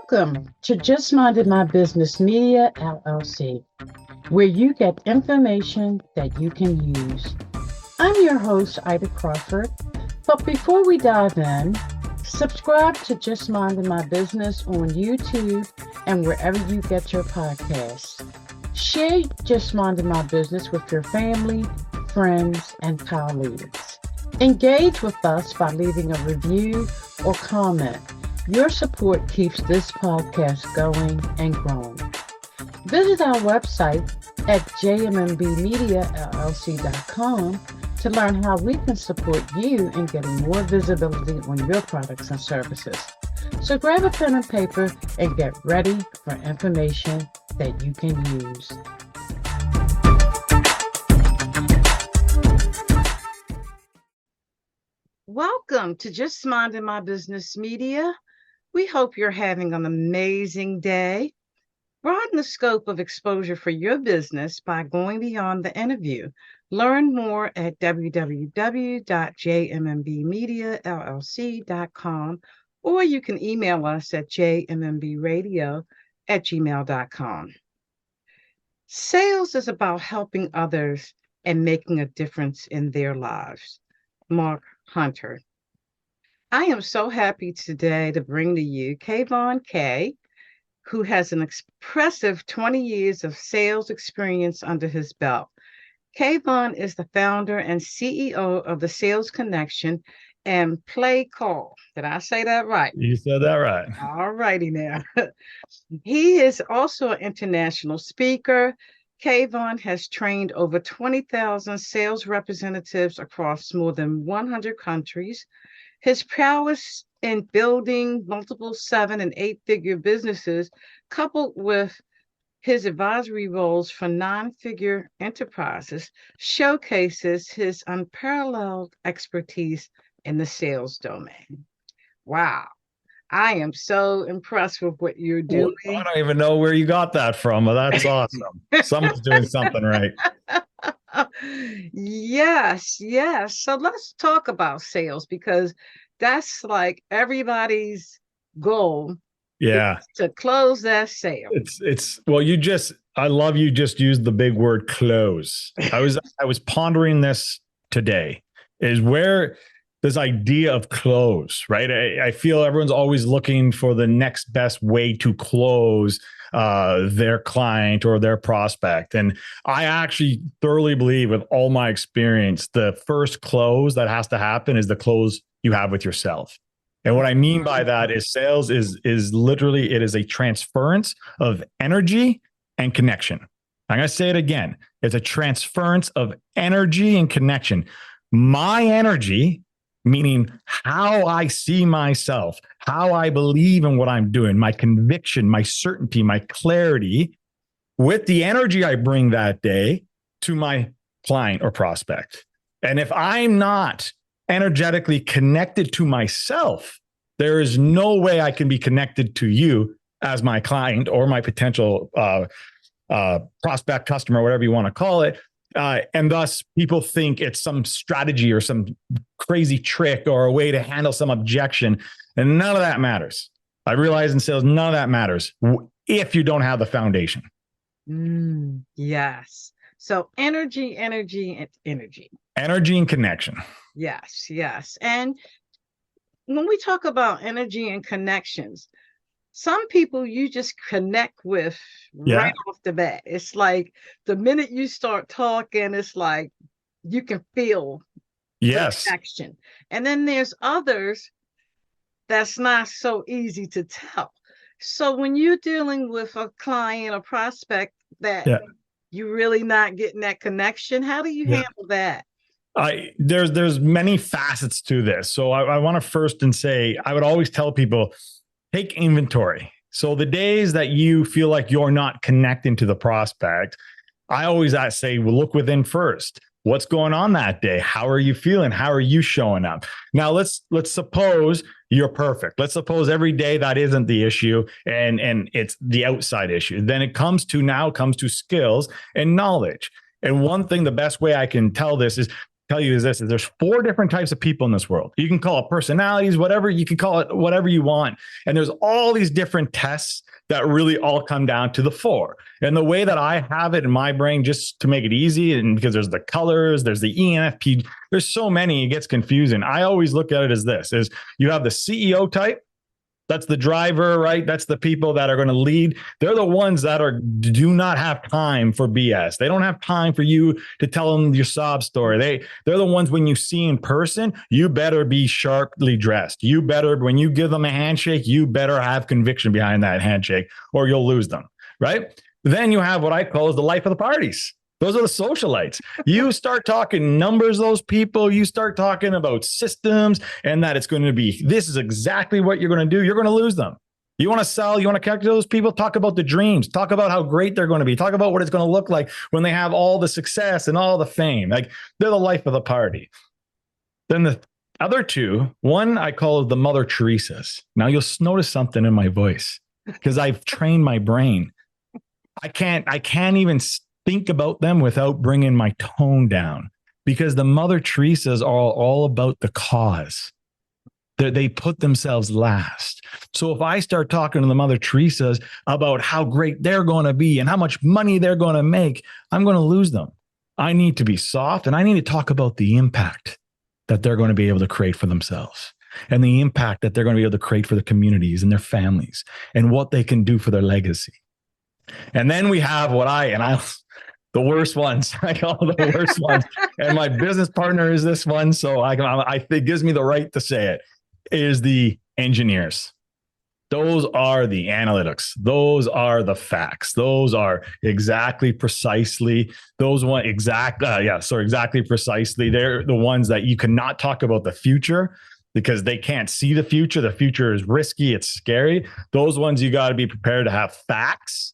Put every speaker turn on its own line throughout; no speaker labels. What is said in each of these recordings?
Welcome to Just Minded My Business Media, LLC, where you get information that you can use. I'm your host, Ida Crawford. But before we dive in, subscribe to Just Minded My Business on YouTube and wherever you get your podcasts. Share Just Minded My Business with your family, friends, and colleagues. Engage with us by leaving a review or comment. Your support keeps this podcast going and growing. Visit our website at jmmbmediallc.com to learn how we can support you in getting more visibility on your products and services. So grab a pen and paper and get ready for information that you can use. Welcome to Just Minding My Business Media. We hope you're having an amazing day. Broaden the scope of exposure for your business by going beyond the interview. Learn more at www.jmmбmediallc.com, or you can email us at jmmbradio@gmail.com. Sales is about helping others and making a difference in their lives. Mark Hunter. I am so happy today to bring to you Kayvon Kay, who has an impressive 20 years of sales experience under his belt. Kayvon is the founder and CEO of the Sales Connection and PlaiCall. Did I say that right?
You said that right.
All righty now. He is also an international speaker. Kayvon has trained over 20,000 sales representatives across more than 100 countries. His prowess in building multiple 7- and 8-figure businesses, coupled with his advisory roles for 9-figure enterprises, showcases his unparalleled expertise in the sales domain. Wow. I am so impressed with what you're doing.
I don't even know where you got that from, but that's awesome. Someone's doing something right.
Yes. So let's talk about sales, because that's like everybody's goal.
Yeah.
To close that sale.
I love you just used the big word close. I was pondering this today, is where this idea of close, right? I feel everyone's always looking for the next best way to close their client or their prospect. And I actually thoroughly believe, with all my experience, the first close that has to happen is the close you have with yourself. And what I mean by that is sales is literally, it is a transference of energy and connection. I'm going to say it again. It's a transference of energy and connection. My energy, meaning how I see myself, how I believe in what I'm doing, my conviction, my certainty, my clarity, with the energy I bring that day to my client or prospect. And if I'm not energetically connected to myself, there is no way I can be connected to you as my client or my potential prospect, customer, whatever you want to call it. And thus people think it's some strategy or some crazy trick or a way to handle some objection. And none of that matters. I realize in sales, none of that matters if you don't have the foundation.
Yes. So energy. Energy
and connection.
Yes. And when we talk about energy and connections, some people you just connect with right off the bat. It's like the minute you start talking, it's like you can feel the connection. And then there's others that's not so easy to tell. So when you're dealing with a client or prospect that you're really not getting that connection, how do you handle that?
There's many facets to this. So I want to first say, I would always tell people, take inventory. So the days that you feel like you're not connecting to the prospect, I always say, well, look within first. What's going on that day? How are you feeling? How are you showing up? Now let's suppose you're perfect. Let's suppose every day that isn't the issue and it's the outside issue. Then it comes to skills and knowledge. And one thing, the best way I can tell this is tell you is this, is there's 4 different types of people in this world. You can call it personalities, whatever, you can call it whatever you want. And there's all these different tests that really all come down to the 4. And the way that I have it in my brain, just to make it easy, and because there's the colors, there's the ENFP, there's so many, it gets confusing. I always look at it as this, is you have the CEO type. That's the driver, right? That's the people that are going to lead. They're the ones that do not have time for BS. They don't have time for you to tell them your sob story. They're the ones when you see in person, you better be sharply dressed. You better, when you give them a handshake, you better have conviction behind that handshake or you'll lose them, right? Then you have what I call is the life of the parties. Those are the socialites. You start talking numbers, those people, you start talking about systems and that it's going to be, this is exactly what you're going to do. You're going to lose them. You want to sell, you want to connect to those people, talk about the dreams, talk about how great they're going to be, talk about what it's going to look like when they have all the success and all the fame. Like they're the life of the party. Then the other 2, one I call the Mother Teresas. Now you'll notice something in my voice because I've trained my brain. I can't even think about them without bringing my tone down, because the Mother Teresas are all about the cause. They put themselves last. So if I start talking to the Mother Teresas about how great they're going to be and how much money they're going to make, I'm going to lose them. I need to be soft and I need to talk about the impact that they're going to be able to create for themselves and the impact that they're going to be able to create for the communities and their families and what they can do for their legacy. And then we have the worst ones. I call the worst ones. And my business partner is this one. So it gives me the right to say it, is the engineers. Those are the analytics. Those are the facts. Those are exactly precisely exactly precisely. They're the ones that you cannot talk about the future because they can't see the future. The future is risky. It's scary. Those ones, you got to be prepared to have facts.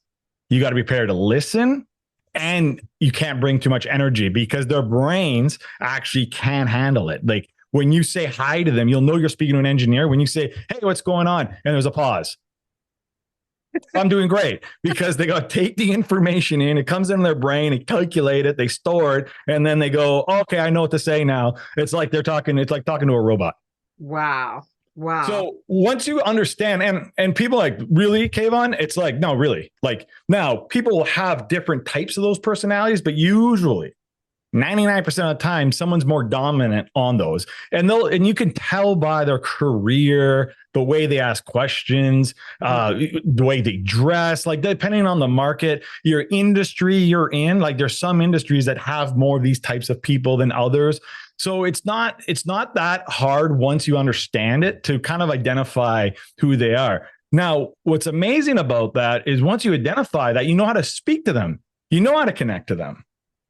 You got to be prepared to listen. And you can't bring too much energy because their brains actually can't handle it. Like when you say hi to them, you'll know you're speaking to an engineer. When you say, hey, what's going on? And there's a pause. I'm doing great, because they got to take the information in. It comes in their brain, they calculate it, they store it, and then they go, okay, I know what to say now. It's like they're talking to a robot.
Wow.
So once you understand, and people like, really, Kayvon? It's like, no, really. Like now people will have different types of those personalities, but usually 99% of the time, someone's more dominant on those. And you can tell by their career, the way they ask questions, the way they dress, like depending on the market, your industry you're in, like there's some industries that have more of these types of people than others. So it's not that hard once you understand it to kind of identify who they are. Now, what's amazing about that is once you identify that, you know how to speak to them, you know how to connect to them.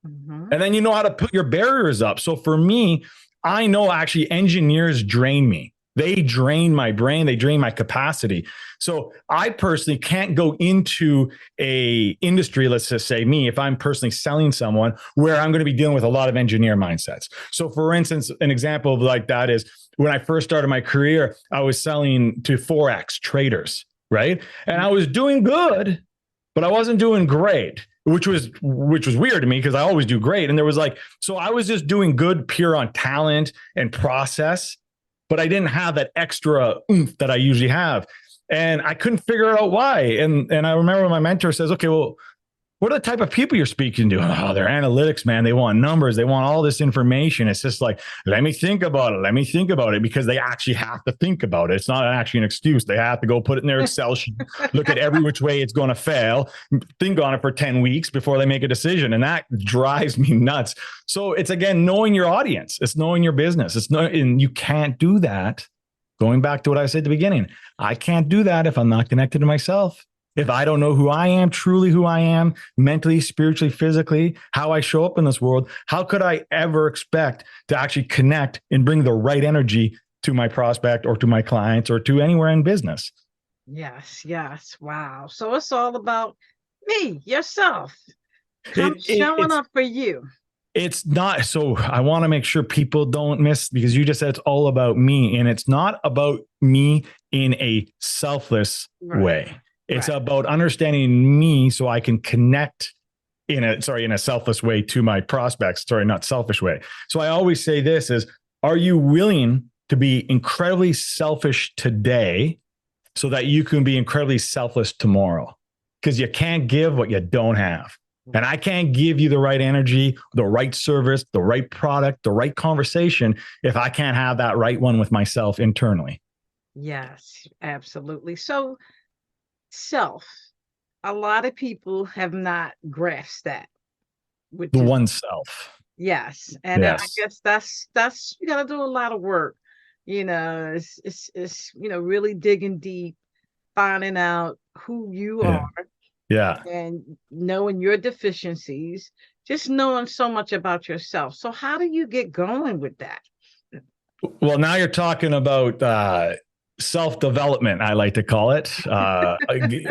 Mm-hmm. And then you know how to put your barriers up. So for me, I know actually engineers drain me. They drain my brain. They drain my capacity. So I personally can't go into a industry, let's just say me, if I'm personally selling someone where I'm going to be dealing with a lot of engineer mindsets. So for instance, an example of like that is when I first started my career, I was selling to Forex traders, right? And I was doing good, but I wasn't doing great, which was weird to me because I always do great. And there was so I was just doing good pure on talent and process, but I didn't have that extra oomph that I usually have. And I couldn't figure out why. And I remember my mentor says, okay, well, what are the type of people you're speaking to? Oh, they're analytics, man. They want numbers. They want all this information. It's just like, let me think about it. Let me think about it, because they actually have to think about it. It's not actually an excuse. They have to go put it in their Excel sheet, look at every which way it's going to fail, think on it for 10 weeks before they make a decision. And that drives me nuts. So it's, again, knowing your audience. It's knowing your business. And you can't do that. Going back to what I said at the beginning, I can't do that if I'm not connected to myself. If I don't know who I am, truly who I am, mentally, spiritually, physically, how I show up in this world, how could I ever expect to actually connect and bring the right energy to my prospect or to my clients or to anywhere in business?
Yes. Wow. So it's all about me, yourself, showing up for you.
It's not. So I want to make sure people don't miss, because you just said it's all about me, and it's not about me in a selfless way. It's about understanding me so I can connect in a selfless way to my prospects. Sorry, not selfish way. So I always say this is, are you willing to be incredibly selfish today so that you can be incredibly selfless tomorrow? Because you can't give what you don't have. And I can't give you the right energy, the right service, the right product, the right conversation if I can't have that right one with myself internally.
Yes, absolutely. So self, a lot of people have not grasped that.
The oneself.
Yes. And I guess that's you gotta do a lot of work. It's really digging deep, finding out who you are.
Yeah.
And knowing your deficiencies, just knowing so much about yourself. So how do you get going with that?
Well, now you're talking about self-development, I like to call it. I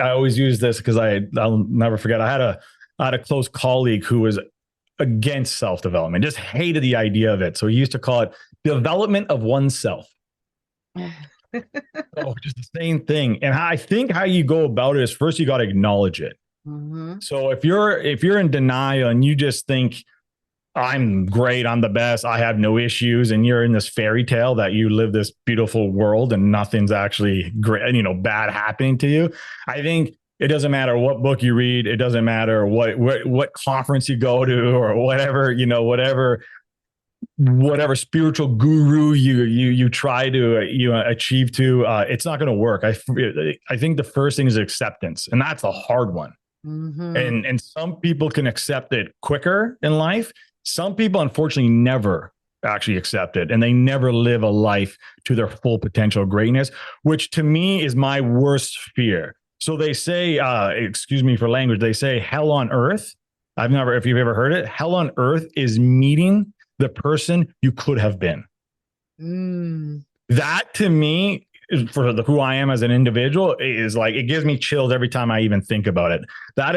always use this because I'll never forget. I had a close colleague who was against self-development, just hated the idea of it. So he used to call it development of oneself. Oh, just the same thing. And I think how you go about it is first you got to acknowledge it. Mm-hmm. So if you're in denial and you just think I'm great, I'm the best, I have no issues, and you're in this fairy tale that you live this beautiful world and nothing's actually great, bad happening to you, I think it doesn't matter what book you read, it doesn't matter what conference you go to or whatever, whatever spiritual guru you try to achieve to, it's not going to work. I think the first thing is acceptance, and that's a hard one. Mm-hmm. And some people can accept it quicker in life. Some people, unfortunately, never actually accept it, and they never live a life to their full potential greatness, which to me is my worst fear. So they say, excuse me for language, they say hell on earth. If you've ever heard it, hell on earth is meeting the person you could have been. That to me, for who I am as an individual, is like, it gives me chills every time I even think about it. That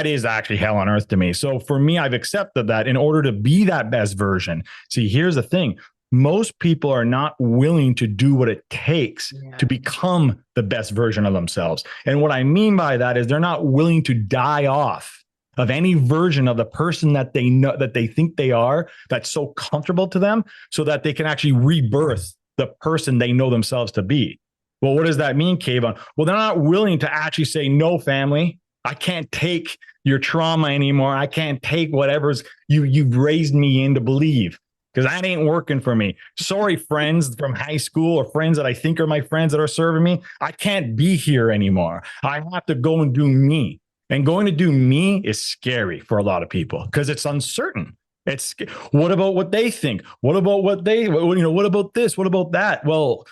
is actually hell on earth to me. So for me, I've accepted that in order to be that best version. See, here's the thing. Most people are not willing to do what it takes to become the best version of themselves. And what I mean by that is they're not willing to die off of any version of the person that they know, that they think they are, that's so comfortable to them, so that they can actually rebirth the person they know themselves to be. Well, what does that mean, Kayvon? Well, they're not willing to actually say, no, family, I can't take your trauma anymore. I can't take whatever's you've raised me in to believe, because that ain't working for me. Sorry, friends from high school or friends that I think are my friends that are serving me. I can't be here anymore. I have to go and do me. And going to do me is scary for a lot of people because it's uncertain. It's what about what they think? What about what about this? What about that? Well,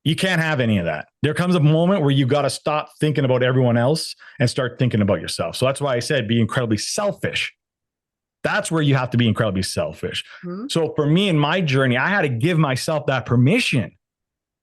you can't have any of that. There comes a moment where you got to stop thinking about everyone else and start thinking about yourself. So that's why I said be incredibly selfish. That's where you have to be incredibly selfish. Mm-hmm. So for me in my journey, I had to give myself that permission,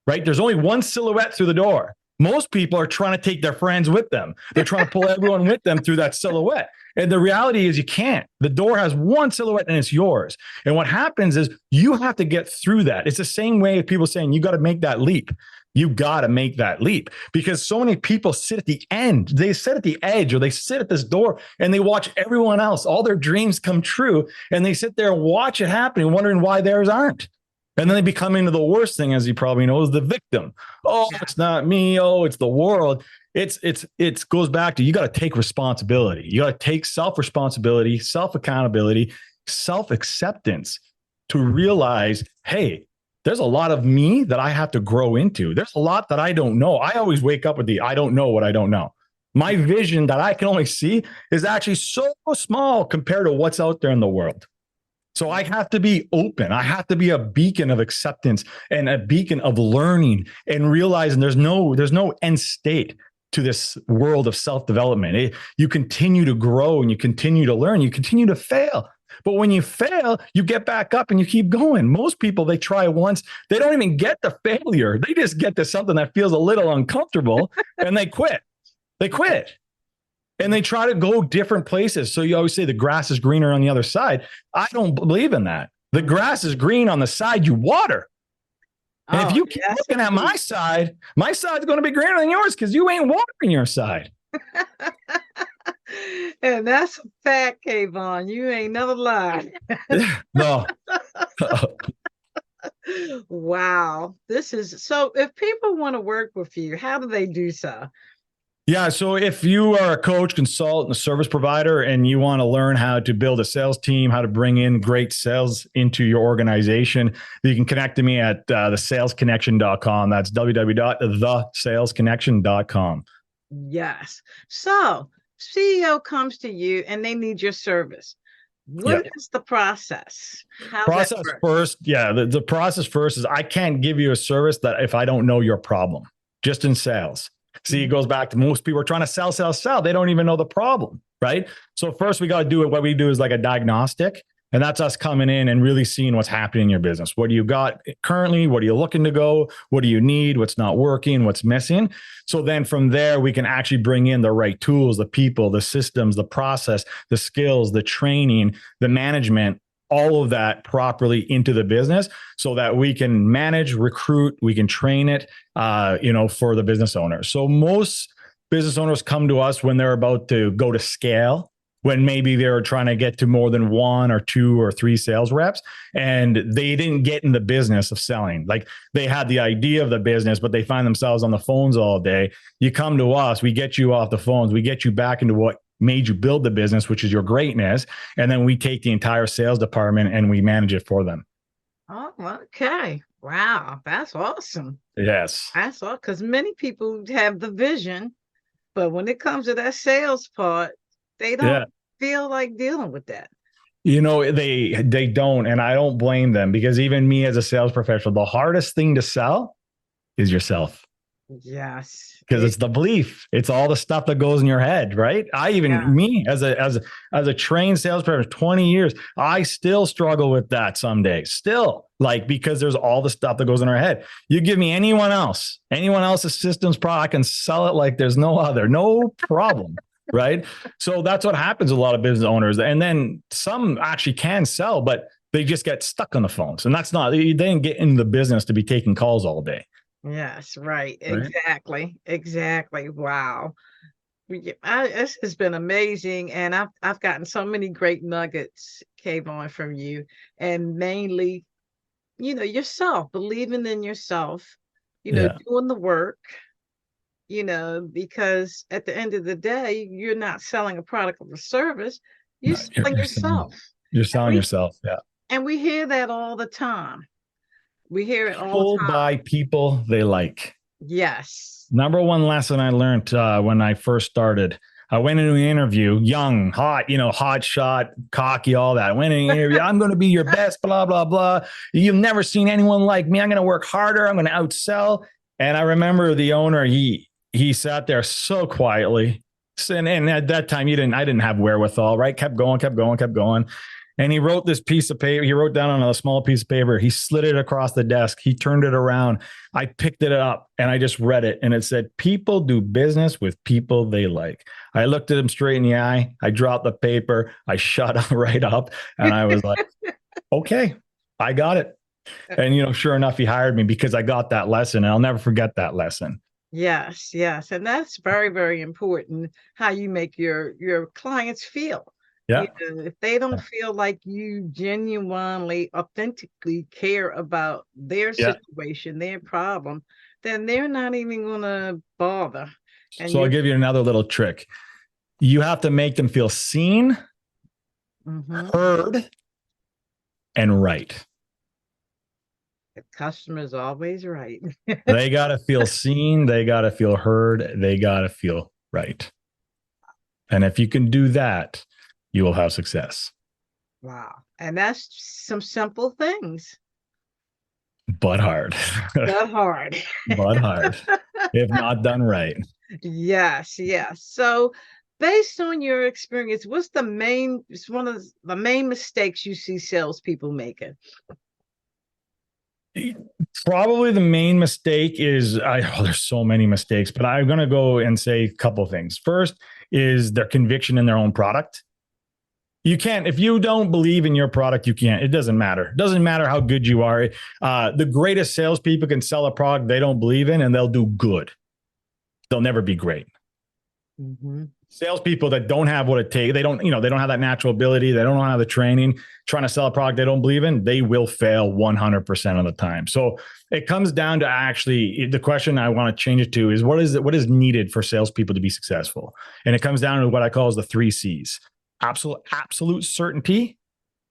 right? There's only one silhouette through the door. Most people are trying to take their friends with them. They're trying to pull everyone with them through that silhouette. And the reality is you can't. The door has one silhouette and it's yours. And what happens is you have to get through that. It's the same way as people saying you got to make that leap. You got to make that leap, because so many people sit at the end. They sit at the edge, or they sit at this door and they watch everyone else, all their dreams come true. And they sit there and watch it happen, wondering why theirs aren't. And then they become into the worst thing, as you probably know, is the victim. Oh, it's not me. Oh, it's the world. It goes back to, you got to take responsibility. You got to take self-responsibility, self-accountability, self-acceptance to realize, hey, there's a lot of me that I have to grow into. There's a lot that I don't know. I always wake up with the, I don't know what I don't know. My vision that I can only see is actually so small compared to what's out there in the world. So I have to be open. I have to be a beacon of acceptance and a beacon of learning, and realizing there's no end state to this world of self-development. You continue to grow and you continue to learn, you continue to fail. But when you fail, you get back up and you keep going. Most people, they try once, they don't even get the failure. They just get to something that feels a little uncomfortable and they quit. They quit. And they try to go different places. So you always say the grass is greener on the other side. I don't believe in that. The grass is green on the side you water. And if you keep looking at my side's going to be greener than yours because you ain't watering your side.
And that's a fact, Kayvon. You ain't never lied.
No.
Wow. This is so if people want to work with you, how do they do so?
Yeah. So if you are a coach, consultant, a service provider, and you want to learn how to build a sales team, how to bring in great sales into your organization, you can connect to me at thesalesconnection.com. That's www.thesalesconnection.com.
Yes. So CEO comes to you and they need your service. What is the process? How's that
Process
work?
first. Yeah. The process first is I can't give you a service that if I don't know your problem, just in sales. See, it goes back to most people are trying to sell. They don't even know the problem, right? So first we got to do it. What we do is like a diagnostic. And that's us coming in and really seeing what's happening in your business. What do you got currently? What are you looking to go? What do you need? What's not working? What's missing? So then from there, we can actually bring in the right tools, the people, the systems, the process, the skills, the training, the management, all of that properly into the business so that we can manage, recruit, we can train it, for the business owner. So most business owners come to us when they're about to go to scale, when maybe they're trying to get to more than 1 or 2 or 3 sales reps and they didn't get in the business of selling. Like they had the idea of the business, but they find themselves on the phones all day. You come to us, we get you off the phones, we get you back into what made you build the business, which is your greatness. And then we take the entire sales department and we manage it for them.
Oh, okay. Wow. That's awesome.
Yes.
That's all because many people have the vision, but when it comes to that sales part, they don't feel like dealing with that.
They don't, and I don't blame them because even me as a sales professional, the hardest thing to sell is yourself.
Yes.
Because it's the belief. It's all the stuff that goes in your head, right? Me as a trained sales professional, 20 years, I still struggle with that some days. Still, because there's all the stuff that goes in our head. You give me anyone else's systems product, I can sell it like there's no other, no problem. Right. So that's what happens with a lot of business owners. And then some actually can sell, but they just get stuck on the phones. And that's not, they didn't get in the business to be taking calls all day.
Yes, right. Exactly. Wow. This has been amazing. And I've gotten so many great nuggets, Kayvon, from you. And mainly, yourself, believing in yourself, doing the work, because at the end of the day, you're not selling a product or a service, you're selling yourself.
You're selling yourself. Yeah.
And we hear that all the time. We hear it all the
People
time.
buy people they like.
Yes.
Number one lesson I learned when I first started, I went into an interview, young, hot, hot shot, cocky, all that. I went in an interview. I'm going to be your best, blah, blah, blah. You've never seen anyone like me. I'm going to work harder. I'm going to outsell. And I remember the owner, he sat there so quietly. And at that time, I didn't have wherewithal, right? Kept going. And he wrote this piece of paper. He wrote down on a small piece of paper. He slid it across the desk. He turned it around. I picked it up and I just read it. And it said, people do business with people they like. I looked at him straight in the eye. I dropped the paper. I shut right up. And I was like, okay, I got it. And, sure enough, he hired me because I got that lesson. And I'll never forget that lesson.
Yes. And that's very, very important, how you make your clients feel.
Yeah.
If they don't feel like you genuinely, authentically care about their situation, their problem, then they're not even going to bother. And
so I'll give you another little trick. You have to make them feel seen, heard, and right.
The customer's always right.
They got to feel seen. They got to feel heard. They got to feel right. And if you can do that, you will have success.
Wow. And that's some simple things.
But hard.
But hard.
But hard. If not done right.
Yes. So based on your experience, what's one of the main mistakes you see salespeople making?
Probably the main mistake is, there's so many mistakes, but I'm going to go and say a couple of things. First is their conviction in their own product. You can't, if you don't believe in your product, you can't. It doesn't matter. It doesn't matter how good you are. The greatest salespeople can sell a product they don't believe in and they'll do good. They'll never be great.
Mm-hmm.
Salespeople that don't have what it takes, they don't have that natural ability, they don't have the training, trying to sell a product they don't believe in, they will fail 100% of the time. So it comes down to, actually, the question I want to change it to is, what is needed for salespeople to be successful? And it comes down to what I call as the 3 C's: absolute certainty,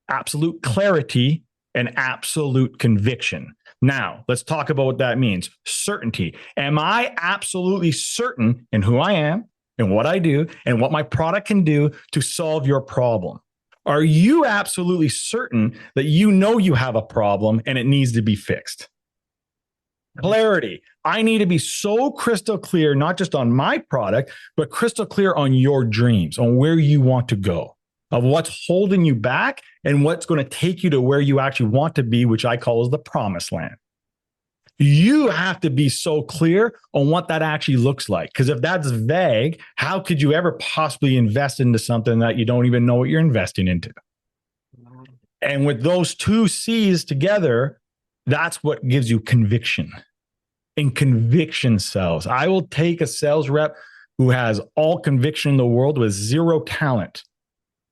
absolute clarity, and absolute conviction. Now, let's talk about what that means. Certainty. Am I absolutely certain in who I am and what I do and what my product can do to solve your problem? Are you absolutely certain that you know you have a problem and it needs to be fixed? Clarity. I need to be so crystal clear, not just on my product, but crystal clear on your dreams, on where you want to go, of what's holding you back and what's going to take you to where you actually want to be, which I call as the promised land. You have to be so clear on what that actually looks like. Because if that's vague, how could you ever possibly invest into something that you don't even know what you're investing into? And with those 2 C's together, that's what gives you conviction. And conviction sells. I will take a sales rep who has all conviction in the world with 0 talent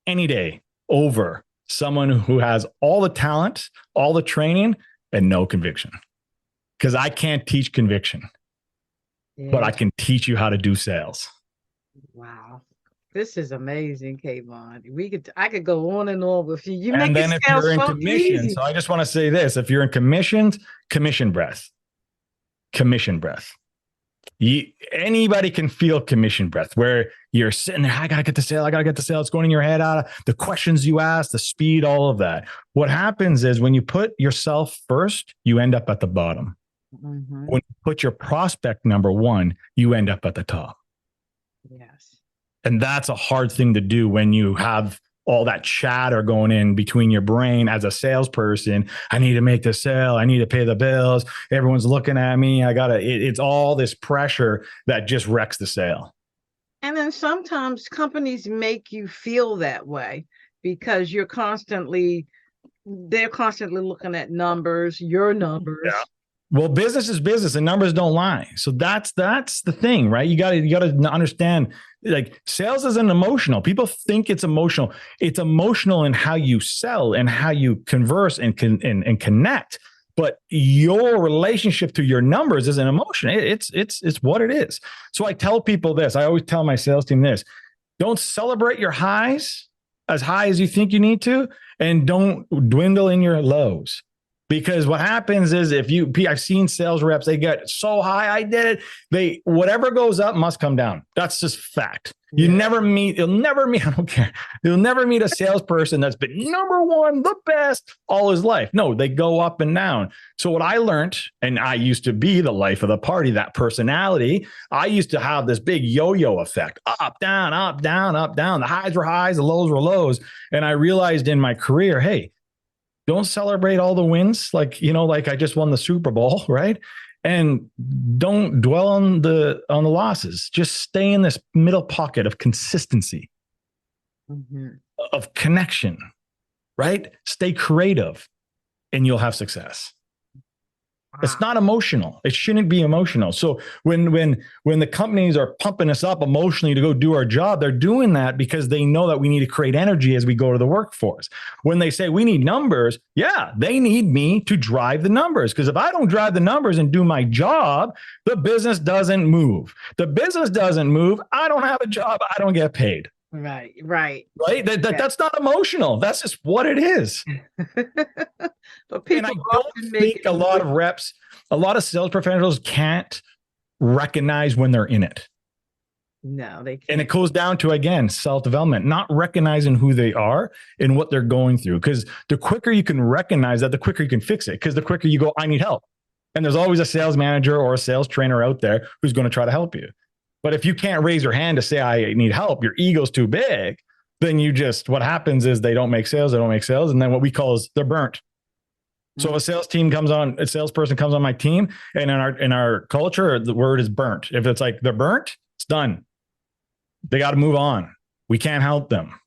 any day over someone who has all the talent, all the training, and no conviction. Because I can't teach conviction, but I can teach you how to do sales.
Wow. This is amazing, Kayvon. I could go on and on with you. You
And
make
then
it
if
sound
you're in
so
commission,
easy.
so I just want to say this: if you're in commissions, commission breath. Commission breath. Anybody can feel commission breath, where you're sitting there, I gotta get the sale, it's going in your head, out of the questions you ask, the speed, all of that. What happens is, when you put yourself first, you end up at the bottom.
Mm-hmm.
When you put your prospect number 1, you end up at the top.
Yes.
And that's a hard thing to do when you have all that chatter going in between your brain as a salesperson. I need to make the sale. I need to pay the bills. Everyone's looking at me. It's all this pressure that just wrecks the sale.
And then sometimes companies make you feel that way because they're constantly looking at numbers, your numbers.
Yeah. Well, business is business and numbers don't lie. So that's the thing, right? You got to understand, like, sales isn't emotional. People think it's emotional. It's emotional in how you sell and how you converse and connect. But your relationship to your numbers isn't emotional. It's what it is. So I tell people this. I always tell my sales team this: don't celebrate your highs as high as you think you need to, and don't dwindle in your lows. Because what happens is, I've seen sales reps, they get so high, I did it. Whatever goes up must come down. That's just fact. You'll never meet, I don't care. You'll never meet a salesperson that's been number 1, the best all his life. No, they go up and down. So what I learned, and I used to be the life of the party, that personality, I used to have this big yo-yo effect, up, down, up, down, up, down. The highs were highs, the lows were lows. And I realized in my career, hey, don't celebrate all the wins, like I just won the Super Bowl, right? And don't dwell on the losses. Just stay in this middle pocket of consistency, of connection, right? Stay creative, and you'll have success. It's not emotional. It shouldn't be emotional. So when the companies are pumping us up emotionally to go do our job, they're doing that because they know that we need to create energy as we go to the workforce. When they say we need numbers, yeah, they need me to drive the numbers. Because if I don't drive the numbers and do my job, the business doesn't move. The business doesn't move. I don't have a job. I don't get paid.
Right.
That's not emotional. That's just what it is.
But people,
and I don't think a lot of reps, a lot of sales professionals can't recognize when they're in it.
No, they can't.
And it goes down to, again, self-development, not recognizing who they are and what they're going through. Because the quicker you can recognize that, the quicker you can fix it. Because the quicker you go, I need help. And there's always a sales manager or a sales trainer out there who's going to try to help you. But if you can't raise your hand to say, I need help, your ego's too big, then what happens is they don't make sales. And then what we call is they're burnt. So if a salesperson comes on my team, and in our culture, the word is burnt. If it's like they're burnt, it's done. They got to move on. We can't help them.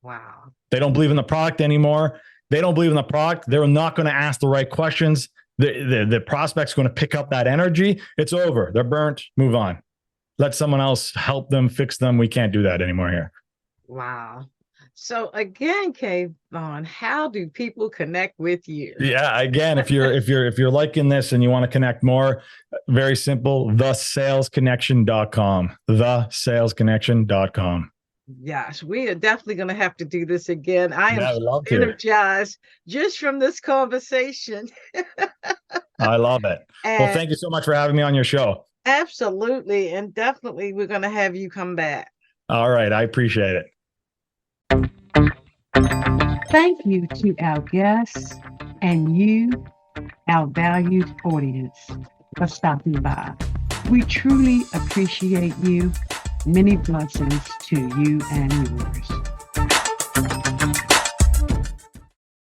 Wow.
They don't believe in the product anymore. They don't believe in the product. They're not going to ask the right questions. The prospect's going to pick up that energy. It's over. They're burnt. Move on. let someone else help them, fix them. We can't do that anymore here.
Wow. So again, Kayvon, how do people connect with you?
Yeah, again, if you're liking this and you want to connect more, very simple, thesalesconnection.com. Thesalesconnection.com.
Yes, we are definitely going to have to do this again. I am
love to.
energized just from this conversation.
I love it. Well, thank you so much for having me on your show.
Absolutely. And definitely we're going to have you come back.
All right. I appreciate it.
Thank you to our guests and you, our valued audience, for stopping by. We truly appreciate you. Many blessings to you and yours.